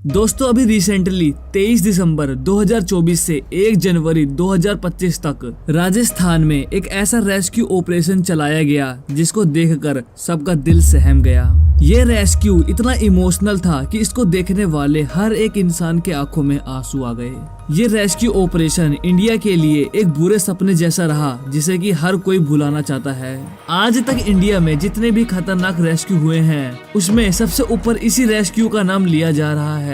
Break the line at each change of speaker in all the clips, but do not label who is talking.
दोस्तों अभी रिसेंटली 23 दिसंबर 2024 से 1 जनवरी 2025 तक राजस्थान में एक ऐसा रेस्क्यू ऑपरेशन चलाया गया जिसको देखकर सबका दिल सहम गया। ये रेस्क्यू इतना इमोशनल था कि इसको देखने वाले हर एक इंसान के आंखों में आंसू आ गए। ये रेस्क्यू ऑपरेशन इंडिया के लिए एक बुरे सपने जैसा रहा जिसे कि हर कोई भुलाना चाहता है। आज तक इंडिया में जितने भी खतरनाक रेस्क्यू हुए हैं उसमें सबसे ऊपर इसी रेस्क्यू का नाम लिया जा रहा है।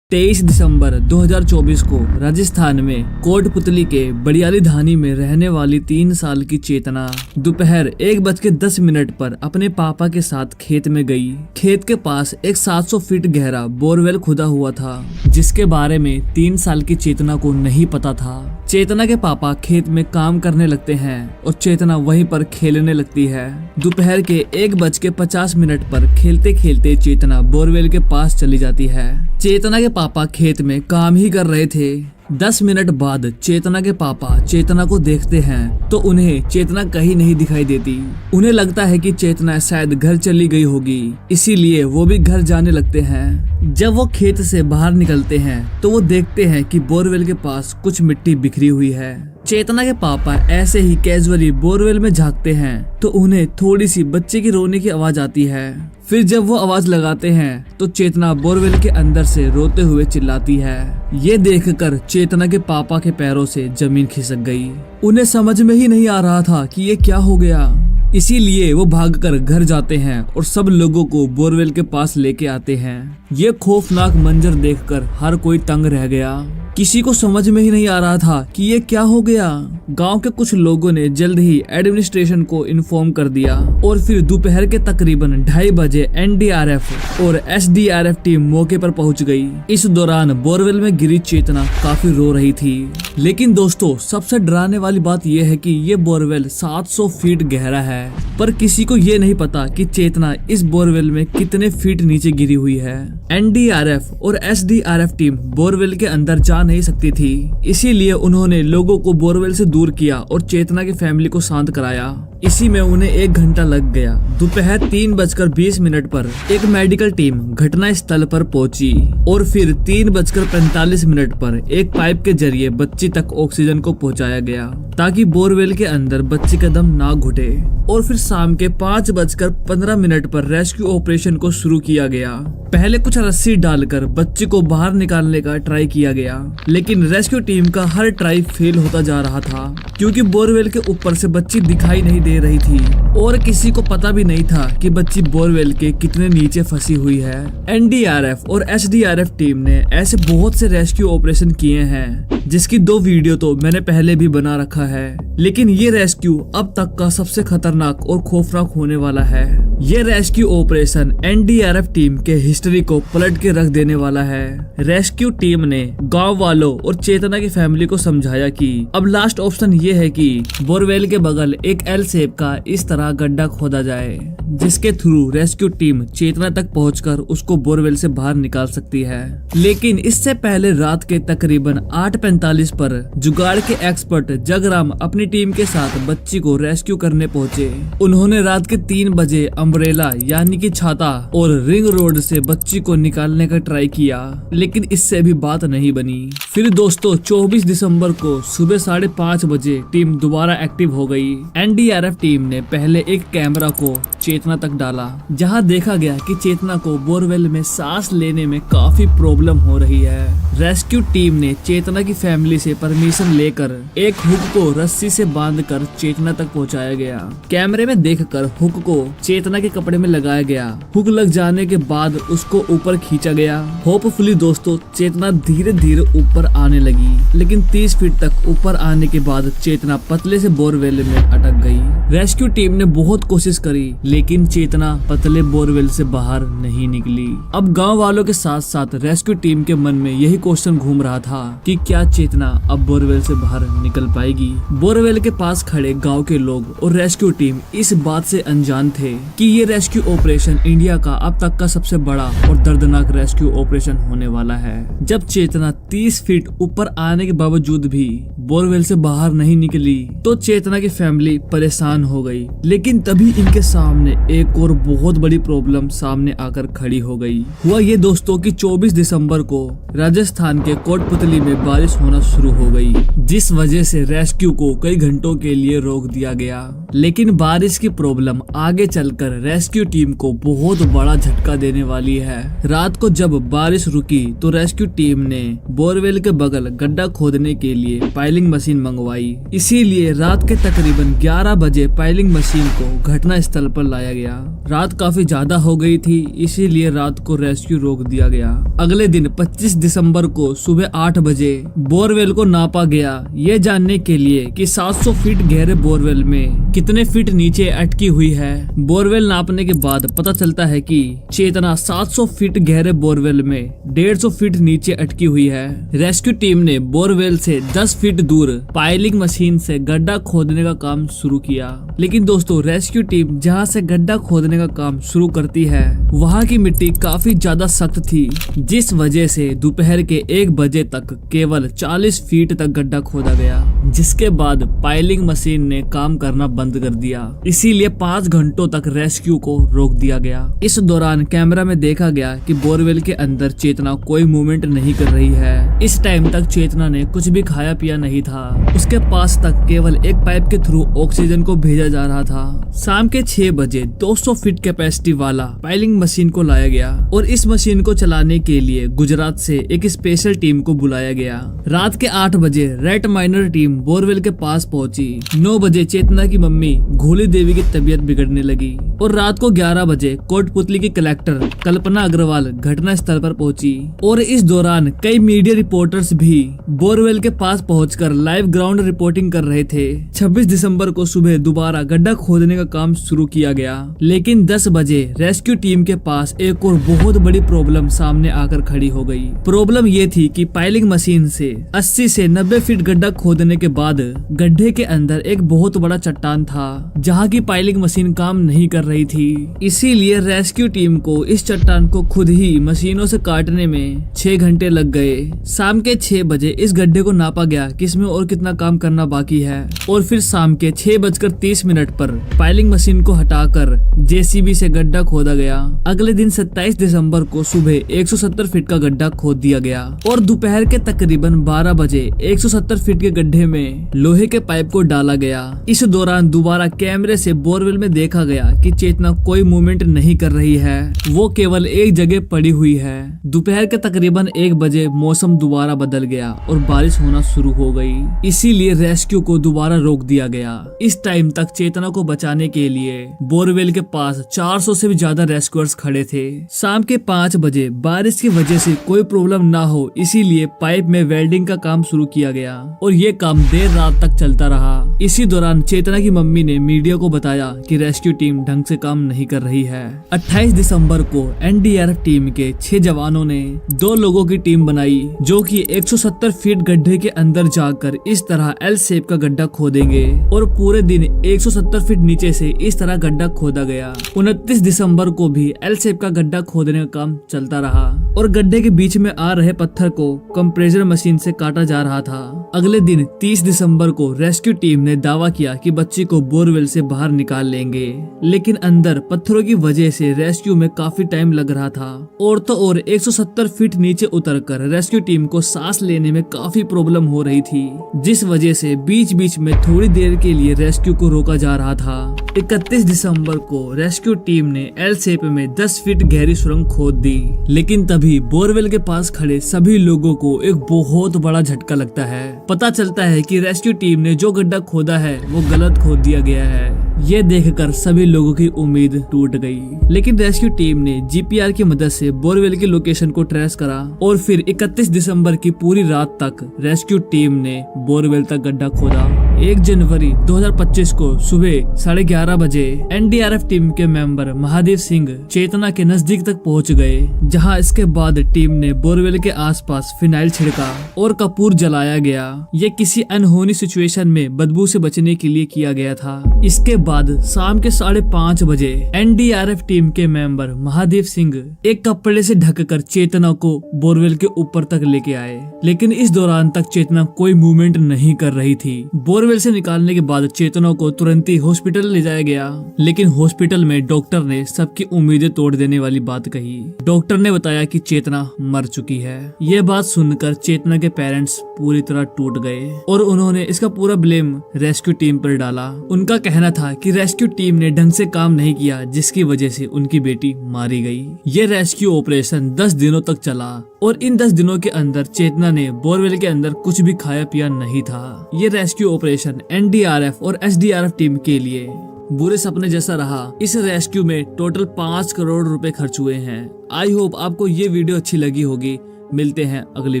23 दिसंबर 2024 को राजस्थान में कोटपुतली के बड़ियाली धानी में रहने वाली 3 साल की चेतना दोपहर 1:10 पर अपने पापा के साथ खेत में गई। खेत के पास एक 700 फीट गहरा बोरवेल खुदा हुआ था जिसके बारे में 3 साल की चेतना को नहीं पता था। चेतना के पापा खेत में काम करने लगते हैं और चेतना वहीं पर खेलने लगती है। दोपहर के 1:50 पर खेलते खेलते चेतना बोरवेल के पास चली जाती है। चेतना के पापा खेत में काम ही कर रहे थे। 10 मिनट बाद चेतना के पापा चेतना को देखते हैं तो उन्हें चेतना कहीं नहीं दिखाई देती। उन्हें लगता है कि चेतना शायद घर चली गई होगी, इसीलिए वो भी घर जाने लगते हैं। जब वो खेत से बाहर निकलते हैं तो वो देखते हैं कि बोरवेल के पास कुछ मिट्टी बिखरी हुई है। चेतना के पापा ऐसे ही कैजुअली बोरवेल में झांकते हैं तो उन्हें थोड़ी सी बच्चे की रोने की आवाज आती है। फिर जब वो आवाज लगाते हैं तो चेतना बोरवेल के अंदर से रोते हुए चिल्लाती है। ये देखकर चेतना के पापा के पैरों से जमीन खिसक गई। उन्हें समझ में ही नहीं आ रहा था कि ये क्या हो गया, इसीलिए वो भागकर घर जाते हैं और सब लोगों को बोरवेल के पास लेके आते हैं। ये खौफनाक मंजर देखकर हर कोई तंग रह गया। किसी को समझ में ही नहीं आ रहा था कि ये क्या हो गया। गांव के कुछ लोगों ने जल्द ही एडमिनिस्ट्रेशन को इन्फॉर्म कर दिया और फिर दोपहर के तकरीबन 2:30 बजे एनडीआरएफ और एसडीआरएफ टीम मौके पर पहुंच गई। इस दौरान बोरवेल में गिरी चेतना काफी रो रही थी। लेकिन दोस्तों सबसे डराने वाली बात यह है कि ये बोरवेल 700 फीट गहरा है, पर किसी को ये नहीं पता कि चेतना इस बोरवेल में कितने फीट नीचे गिरी हुई है। एनडीआरएफ और एसडीआरएफ टीम बोरवेल के अंदर जा नहीं सकती थी, इसीलिए उन्होंने लोगों को बोरवेल से दूर किया और चेतना की फैमिली को शांत कराया। इसी में उन्हें 1 घंटा लग गया। दोपहर 3:20 पर एक मेडिकल टीम घटना स्थल पर पहुंची और फिर 3:45 पर एक पाइप के जरिए बच्ची तक ऑक्सीजन को पहुंचाया गया ताकि बोरवेल के अंदर बच्ची का दम ना घुटे। और फिर शाम के 5:15 पर रेस्क्यू ऑपरेशन को शुरू किया गया। पहले कुछ रस्सी डालकर बच्ची को बाहर निकालने का ट्राई किया गया, लेकिन रेस्क्यू टीम का हर ट्राई फेल होता जा रहा था क्योंकि बोरवेल के ऊपर से बच्ची दिखाई नहीं दे रही थी और किसी को पता भी नहीं था कि बच्ची बोरवेल के कितने नीचे फंसी हुई है। एनडीआरएफ और एसडीआरएफ टीम ने ऐसे बहुत से रेस्क्यू ऑपरेशन किए हैं जिसकी 2 वीडियो तो मैंने पहले भी बना रखा है, लेकिन ये रेस्क्यू अब तक का सबसे खतरनाक और खौफनाक होने वाला है। ये रेस्क्यू ऑपरेशन एनडीआरएफ टीम के हिस्ट्री को पलट के रख देने वाला है। रेस्क्यू टीम ने गांव वालों और चेतना की फैमिली को समझाया कि अब लास्ट ऑप्शन ये है कि बोरवेल के बगल एक एल शेप का इस तरह गड्ढा खोदा जाए जिसके थ्रू रेस्क्यू टीम चेतना तक पहुंचकर उसको बोरवेल से बाहर निकाल सकती है। लेकिन इससे पहले रात के तकरीबन 8:45 पर जुगाड़ के एक्सपर्ट जगराम अपनी टीम के साथ बच्ची को रेस्क्यू करने पहुंचे। उन्होंने रात के 3 बजे अम्ब्रेला यानी कि छाता और रिंग रोड से बच्ची को निकालने का ट्राई किया, लेकिन इससे भी बात नहीं बनी। फिर दोस्तों 24 दिसंबर को सुबह 5:30 बजे टीम दोबारा एक्टिव हो गई। एनडीआरएफ टीम ने पहले एक कैमरा को चेतना तक डाला जहां देखा गया कि चेतना को बोरवेल में सांस लेने में काफी प्रॉब्लम हो रही है। रेस्क्यू टीम ने चेतना की फैमिली से परमिशन लेकर एक हुक को रस्सी से बांधकर चेतना तक पहुंचाया गया। कैमरे में देखकर हुक को चेतना के कपड़े में लगाया गया। हुक लग जाने के बाद उसको ऊपर खींचा गया। होपफुली दोस्तों चेतना धीरे धीरे ऊपर आने लगी, लेकिन 30 फीट तक ऊपर आने के बाद चेतना पतले से बोरवेल में अटक गई। रेस्क्यू टीम ने बहुत कोशिश करी लेकिन चेतना पतले बोरवेल से बाहर नहीं निकली। अब गांव वालों के साथ साथ रेस्क्यू टीम के मन में यही क्वेश्चन घूम रहा था कि क्या चेतना अब बोरवेल से बाहर निकल पाएगी। बोरवेल के पास खड़े गांव के लोग और रेस्क्यू टीम इस बात से अनजान थे कि कि ये रेस्क्यू ऑपरेशन इंडिया का अब तक का सबसे बड़ा और दर्दनाक रेस्क्यू ऑपरेशन होने वाला है। जब चेतना 30 फीट ऊपर आने के बावजूद भी बोरवेल से बाहर नहीं निकली तो चेतना की फैमिली परेशान हो गई। लेकिन तभी इनके सामने एक और बहुत बड़ी प्रॉब्लम सामने आकर खड़ी हो गई। हुआ ये दोस्तों कि 24 दिसंबर को राजस्थान के कोटपुतली में बारिश होना शुरू हो गई, जिस वजह से रेस्क्यू को कई घंटों के लिए रोक दिया गया। लेकिन बारिश की प्रॉब्लम आगे चलकर रेस्क्यू टीम को बहुत बड़ा झटका देने वाली है। रात को जब बारिश रुकी तो रेस्क्यू टीम ने बोरवेल के बगल गड्ढा खोदने के लिए पाइलिंग मशीन मंगवाई। इसीलिए रात के तकरीबन 11 बजे पाइलिंग मशीन को घटना स्थल पर लाया गया। रात काफी ज्यादा हो गई थी, इसीलिए रात को रेस्क्यू रोक दिया गया। अगले दिन 25 दिसंबर को सुबह 8 बजे बोरवेल को नापा गया, ये जानने के लिए कि 700 फीट गहरे बोरवेल में कितने फीट नीचे अटकी हुई है। बोरवेल नापने के बाद पता चलता है कि चेतना 700 फीट गहरे बोरवेल में 150 फीट नीचे अटकी हुई है। रेस्क्यू टीम ने बोरवेल से 10 फीट दूर पाइलिंग मशीन से गड्ढा खोदने का काम शुरू किया। लेकिन दोस्तों रेस्क्यू टीम जहां से गड्ढा खोदने का काम शुरू करती है वहां की मिट्टी काफी ज्यादा सख्त थी, जिस वजह से दोपहर के 1 बजे तक केवल 40 फीट तक गड्ढा खोदा गया, जिसके बाद पाइलिंग मशीन ने काम करना बंद कर दिया। इसीलिए 5 घंटों तक रेस्क्यू को रोक दिया गया। इस दौरान कैमरा में देखा गया कि बोरवेल के अंदर चेतना कोई मूवमेंट नहीं कर रही है। इस टाइम तक चेतना ने कुछ भी खाया पिया नहीं था। उसके पास तक केवल एक पाइप के थ्रू ऑक्सीजन को भेजा जा रहा था। शाम के 6 बजे 200 फीट कैपेसिटी वाला पाइलिंग मशीन को लाया गया और इस मशीन को चलाने के लिए गुजरात से एक स्पेशल टीम को बुलाया गया। रात के 8 बजे रेड माइनर टीम बोरवेल के पास पहुंची। 9 बजे चेतना की मम्मी घोली देवी की तबीयत बिगड़ने लगी और रात को 11 बजे कोटपुतली की कलेक्टर कल्पना अग्रवाल घटना स्थल पर पहुंची। और इस दौरान कई मीडिया रिपोर्टर्स भी बोरवेल के पास पहुंचकर लाइव ग्राउंड रिपोर्टिंग कर रहे थे। 26 दिसंबर को सुबह दोबारा गड्ढा खोदने का काम शुरू किया गया। लेकिन 10 बजे रेस्क्यू टीम के पास एक और बहुत बड़ी प्रॉब्लम सामने आकर खड़ी हो गई। प्रॉब्लम ये थी कि पाइलिंग मशीन से 80 से 90 फीट गड्ढा खोदने के बाद गड्ढे के अंदर एक बहुत बड़ा चट्टान था, जहां की पाइलिंग मशीन काम नहीं कर रही थी। इसीलिए रेस्क्यू टीम को इस चट्टान को खुद ही मशीनों से काटने में 6 घंटे लग गए। शाम के 6 बजे इस गड्ढे को नापा गया कि इसमें और कितना काम करना बाकी है और फिर शाम के 6:30 पर पाइलिंग मशीन को हटाकर जेसीबी से गड्ढा खोदा गया। अगले दिन 27 दिसंबर को सुबह 170 फीट का गड्ढा खोद दिया गया और दोपहर के तकरीबन 12 बजे 170 फीट के गड्ढे में लोहे के पाइप को डाला गया। इस दौरान दोबारा कैमरे से बोरवेल में देखा गया कि चेतना कोई मूवमेंट नहीं कर रही है, वो केवल एक जगह पड़ी हुई है। दोपहर के तकरीबन 1 बजे मौसम दोबारा बदल गया और बारिश होना शुरू हो गई। इसीलिए रेस्क्यू को दोबारा रोक दिया गया। इस टाइम तक चेतना को बचाने के लिए बोरवेल के पास 400 से भी ज्यादा रेस्क्यूअर्स खड़े थे। शाम के 5 बजे बारिश की वजह से कोई प्रॉब्लम ना हो, इसीलिए पाइप में वेल्डिंग का काम शुरू किया गया और ये काम देर रात तक चलता रहा। इसी दौरान चेतना की मम्मी ने मीडिया को बताया कि रेस्क्यू टीम ढंग से काम नहीं कर रही है। 28 दिसंबर को एनडीआरएफ टीम के 6 जवानों ने 2 लोगों की टीम बनाई, जो कि 170 फीट गड्ढे के अंदर जाकर इस तरह एल शेप का गड्ढा खोदेंगे और पूरे दिन 170 फीट नीचे से इस तरह गड्ढा खोदा गया। 29 दिसंबर को भी एल शेप का गड्ढा खोदने का काम चलता रहा और गड्ढे के बीच में आ रहे पत्थर को कंप्रेसर मशीन से काटा जा रहा था। अगले दिन 30 दिसंबर को रेस्क्यू टीम ने दावा किया कि बच्ची को बोरवेल से बाहर निकाल लेंगे, लेकिन अंदर पत्थरों की वजह से रेस्क्यू में काफी टाइम लग रहा था। और तो और 170 फीट नीचे उतरकर रेस्क्यू टीम को सांस लेने में काफी प्रॉब्लम हो रही थी, जिस वजह से बीच बीच में थोड़ी देर के लिए रेस्क्यू को रोका जा रहा था। 31 दिसंबर को रेस्क्यू टीम ने एल शेप में 10 फीट गहरी सुरंग खोद दी। लेकिन तभी बोरवेल के पास खड़े सभी लोगों को एक बहुत बड़ा झटका लगता है। पता चलता है कि रेस्क्यू टीम ने जो गड्ढा खोदा है वो गलत खोद दिया गया है। ये देखकर सभी लोगों की उम्मीद टूट गई। लेकिन रेस्क्यू टीम ने जीपीआर की मदद से बोरवेल की लोकेशन को ट्रेस करा और फिर 31 दिसंबर की पूरी रात तक रेस्क्यू टीम ने बोरवेल तक गड्ढा खोदा। 1 जनवरी 2025 को सुबह 11:30 बजे एनडीआरएफ टीम के मेंबर महादेव सिंह चेतना के नजदीक तक पहुंच गए, जहां इसके बाद टीम ने बोरवेल के आसपास फिनाइल छिड़का और कपूर जलाया गया। ये किसी अनहोनी सिचुएशन में बदबू से बचने के लिए किया गया था। इसके बाद शाम के 5:30 बजे एनडीआरएफ टीम के मेंबर महादेव सिंह एक कपड़े से ढककर चेतना को बोरवेल के ऊपर तक लेके आए, लेकिन इस दौरान तक चेतना कोई मूवमेंट नहीं कर रही थी। बोरवेल से निकालने के बाद चेतना को तुरंत ही हॉस्पिटल ले जाया गया, लेकिन हॉस्पिटल में डॉक्टर ने सबकी उम्मीदें तोड़ देने वाली बात कही। डॉक्टर ने बताया कि चेतना मर चुकी है। ये बात सुनकर चेतना के पेरेंट्स पूरी तरह टूट गए और उन्होंने इसका पूरा ब्लेम रेस्क्यू टीम पर डाला। उनका कहना था कि रेस्क्यू टीम ने ढंग से काम नहीं किया, जिसकी वजह से उनकी बेटी मारी गई। ये रेस्क्यू ऑपरेशन 10 दिनों तक चला और इन 10 दिनों के अंदर चेतना ने बोरवेल के अंदर कुछ भी खाया पिया नहीं था। ये रेस्क्यू ऑपरेशन एनडीआरएफ और एसडीआरएफ टीम के लिए बुरे सपने जैसा रहा। इस रेस्क्यू में टोटल 5 करोड़ रुपए खर्च हुए हैं। आई होप आपको ये वीडियो अच्छी लगी होगी। मिलते हैं अगले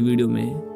वीडियो में।